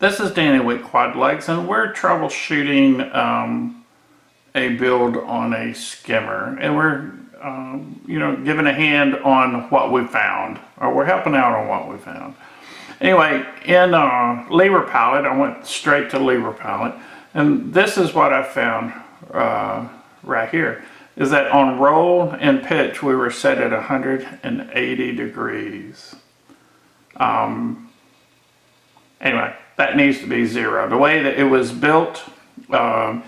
This is Danny with QuadLugs, and we're troubleshooting a build on a skimmer, and we're giving a hand on what we found, or we're helping out on what we found. Anyway, in lever palette, I went straight to lever palette, and this is what I found right here, is that on roll and pitch we were set at 180 degrees. Anyway, that needs to be 0. The way that it was built, the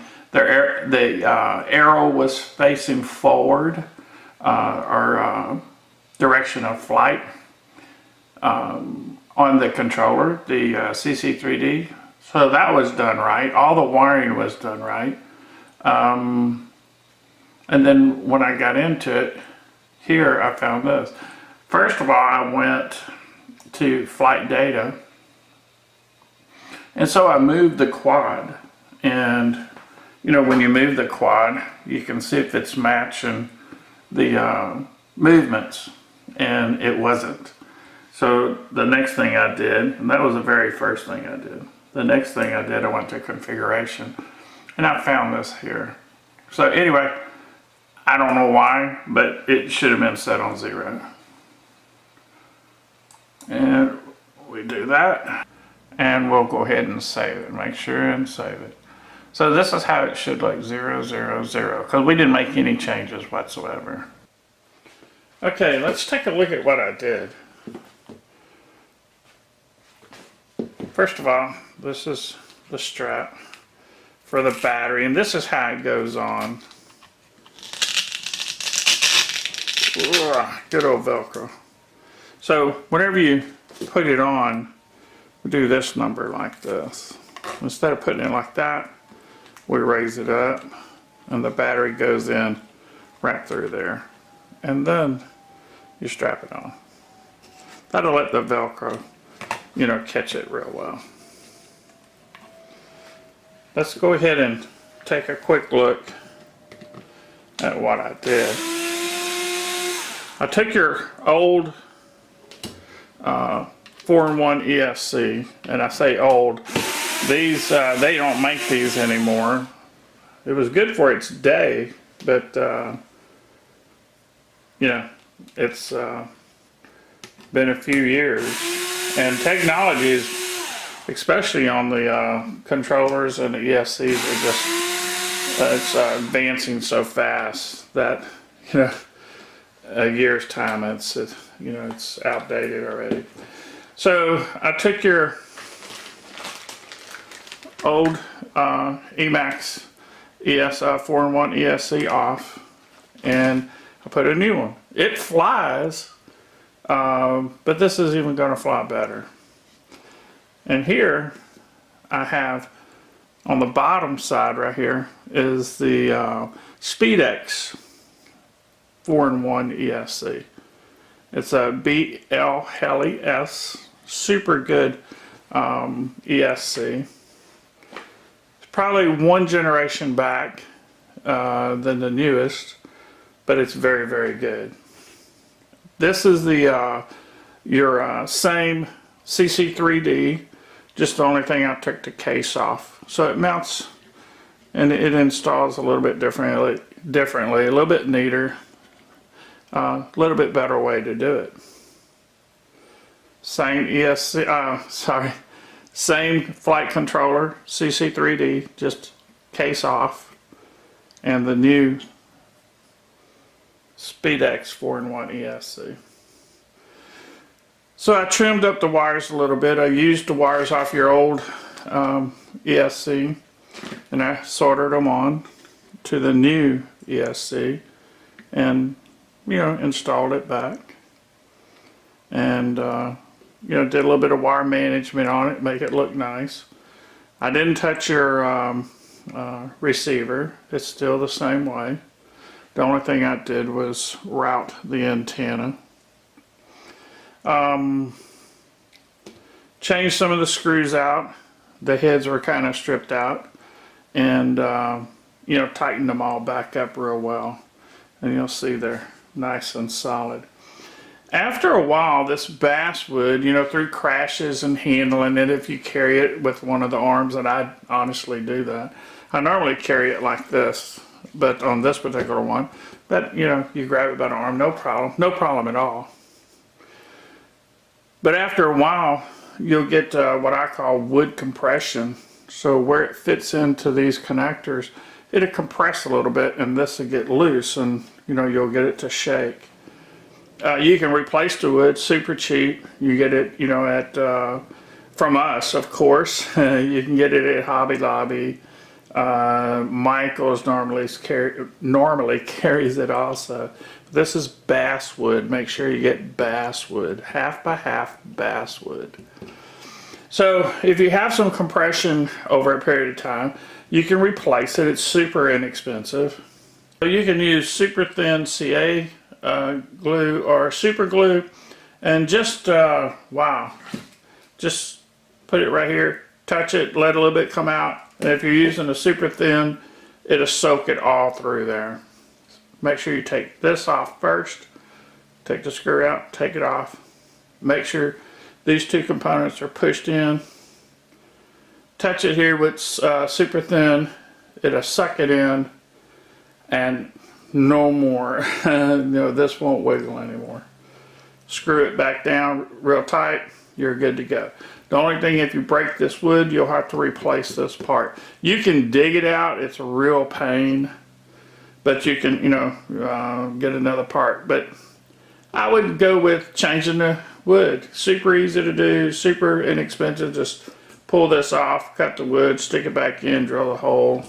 arrow was facing forward, our direction of flight on the controller, the CC3D. So that was done right. All the wiring was done right. And then when I got into it, here I found this. First of all, I went to flight data. And so I moved the quad, and when you move the quad, you can see if it's matching the movements, and it wasn't. So the next thing I did, and that was the very first thing I did, the next thing I did, I went to configuration, and I found this here. So anyway, I don't know why, but it should have been set on 0. And we do that. And we'll go ahead and save it. Make sure and save it. So this is how it should look, 0, 0, 0, because we didn't make any changes whatsoever. Okay, let's take a look at what I did. First of all, this is the strap for the battery, and this is how it goes on. Good old Velcro. So whenever you put it on, do this number like this. Instead of putting it like that, we raise it up, and the battery goes in right through there, and then you strap it on. That'll let the Velcro catch it real well. Let's go ahead and take a quick look at what I did. I took your old 4-in-1 ESC, and I say old, these they don't make these anymore. It was good for its day, but it's been a few years, and technologies, especially on the controllers and the ESCs, are just it's advancing so fast that a year's time it's outdated already. So I took your old Emax 4-in-1 ESC off, and I put a new one. It flies, but this is even going to fly better. And here I have, on the bottom side right here, is the SpeedX 4-in-1 ESC. It's a BL Heli S, super good ESC. It's probably one generation back than the newest, but it's very, very good. This is the your same CC3D, just the only thing I took the case off. So it mounts and it installs a little bit differently, a little bit neater. A little bit better way to do it. Same ESC, same flight controller, CC3D, just case off, and the new SpeedX 4-in-1 ESC. So I trimmed up the wires a little bit. I used the wires off your old ESC, and I soldered them on to the new ESC, and installed it back, and did a little bit of wire management on it, make it look nice. I didn't touch your receiver. It's still the same way. The only thing I did was route the antenna. Changed some of the screws out. The heads were kind of stripped out, and tightened them all back up real well, and you'll see they're nice and solid. After a while, this basswood, you know, through crashes and handling it, if you carry it with one of the arms, and I honestly do that. I normally carry it like this, but on this particular one, but you know, you grab it by the arm, no problem at all. But after a while, you'll get what I call wood compression. So where it fits into these connectors, it'll compress a little bit, and this will get loose, and you know, you'll get it to shake. You can replace the wood super cheap. You get it, you know, at from us, of course. You can get it at Hobby Lobby. Michael's normally carries it also. This is basswood. Make sure you get basswood, half by half basswood. So if you have some compression over a period of time, you can replace it. It's super inexpensive. So you can use super thin CA glue or super glue, and just wow, just put it right here, touch it, let a little bit come out, and if you're using a super thin, it'll soak it all through there. Make sure you take this off first, take the screw out, take it off, make sure these two components are pushed in, touch it here with super thin, it'll suck it in, and no more. No, this won't wiggle anymore. Screw it back down real tight, you're good to go. The only thing, if you break this wood, you'll have to replace this part. You can dig it out, it's a real pain, but you can, you know, get another part. But I would go with changing the wood. Super easy to do, super inexpensive. Just pull this off, cut the wood, stick it back in, drill a hole.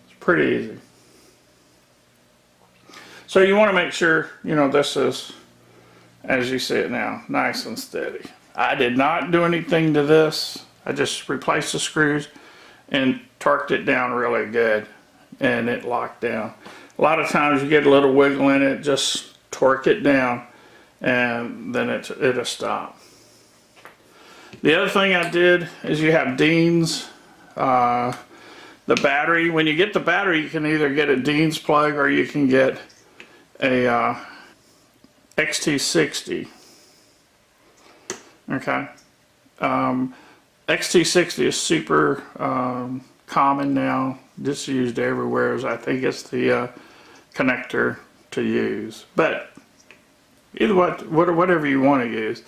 It's pretty easy. So you want to make sure, you know, this is, as you see it now, nice and steady. I did not do anything to this. I just replaced the screws and torqued it down really good, and it locked down. A lot of times you get a little wiggle in it, just torque it down, and then it'll stop. The other thing I did is you have Dean's, the battery. When you get the battery, you can either get a Dean's plug or you can get a XT60. Okay. XT60 is super common now. Just used everywhere. I think it's the connector to use. But either whatever you want to use.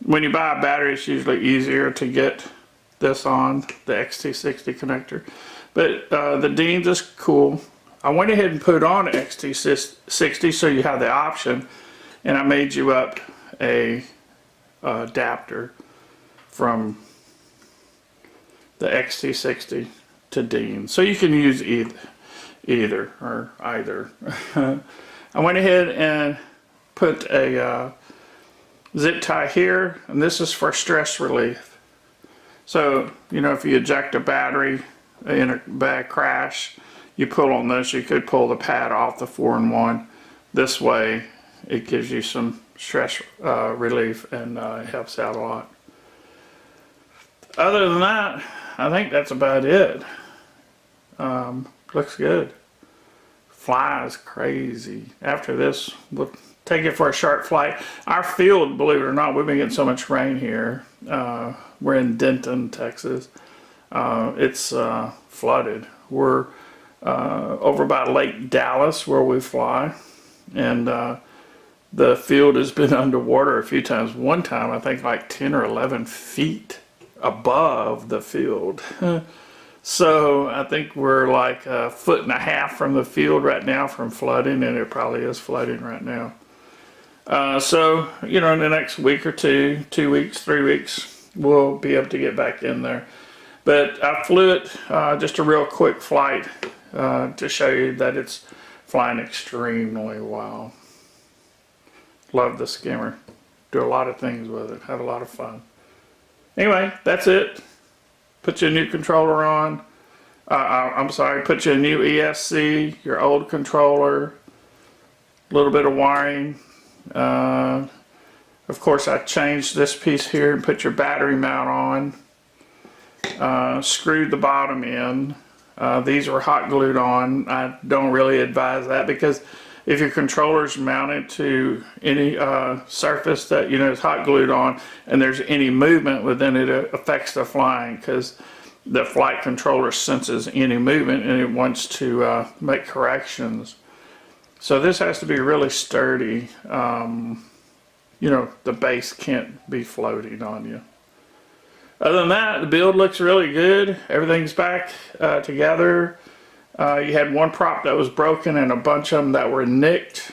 When you buy a battery, it's usually easier to get this on, the XT60 connector. But the Dean's is cool. I went ahead and put on XT60 so you have the option, and I made you up a adapter from the XT60 to Dean, so you can use either. I went ahead and put a zip tie here, and this is for stress relief. So, you know, if you eject a battery in a bad crash, you pull on this. You could pull the pad off the 4-in-1. This way it gives you some stress relief, and it helps out a lot. Other than that, I think that's about it. Looks good. Flies crazy. After this, we'll take it for a short flight. Our field, believe it or not, we've been getting so much rain here. We're in Denton, Texas. It's flooded. We're over by Lake Dallas where we fly, and the field has been underwater a few times. One time I think like 10 or 11 feet above the field. So I think we're like 1.5 feet from the field right now from flooding, and it probably is flooding right now. So, you know, in the next week or 2 weeks, 3 weeks, we'll be able to get back in there. But I flew it, just a real quick flight, to show you that it's flying extremely well. Love the Skimmer. Do a lot of things with it. Have a lot of fun. Anyway, that's it. Put your new controller on. I'm sorry, put your new ESC, your old controller, a little bit of wiring. Of course, I changed this piece here and put your battery mount on. Screwed the bottom in. These were hot glued on. I don't really advise that because if your controller's mounted to any surface that is hot glued on, and there's any movement within it, it affects the flying, because the flight controller senses any movement and it wants to make corrections. So this has to be really sturdy. The base can't be floating on you. Other than that, the build looks really good. Everything's back together. You had one prop that was broken and a bunch of them that were nicked.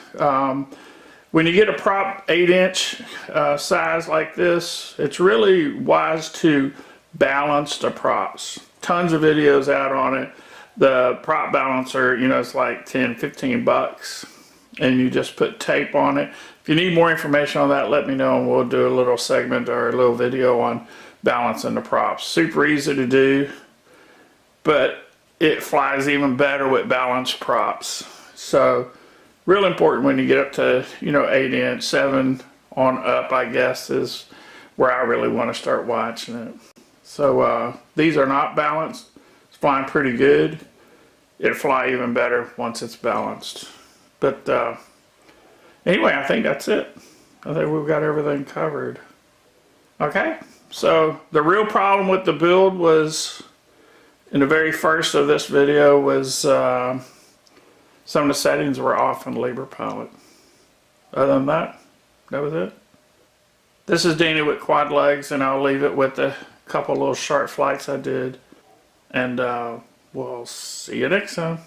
When you get a prop 8-inch size like this, it's really wise to balance the props. Tons of videos out on it. The prop balancer, it's like 10, 15 bucks. And you just put tape on it. If you need more information on that, let me know and we'll do a little segment or a little video on balancing the props. Super easy to do, but it flies even better with balanced props. So real important when you get up to 8-inch, 7 on up, I guess, is where I really want to start watching it. So these are not balanced. It's flying pretty good. It'll fly even better once it's balanced. But anyway, I think that's it. I think we've got everything covered. Okay, so the real problem with the build was, in the very first of this video, was some of the settings were off in LibrePilot. Other than that, that was it. This is Danny with QuadLugs, and I'll leave it with a couple little short flights I did. And we'll see you next time.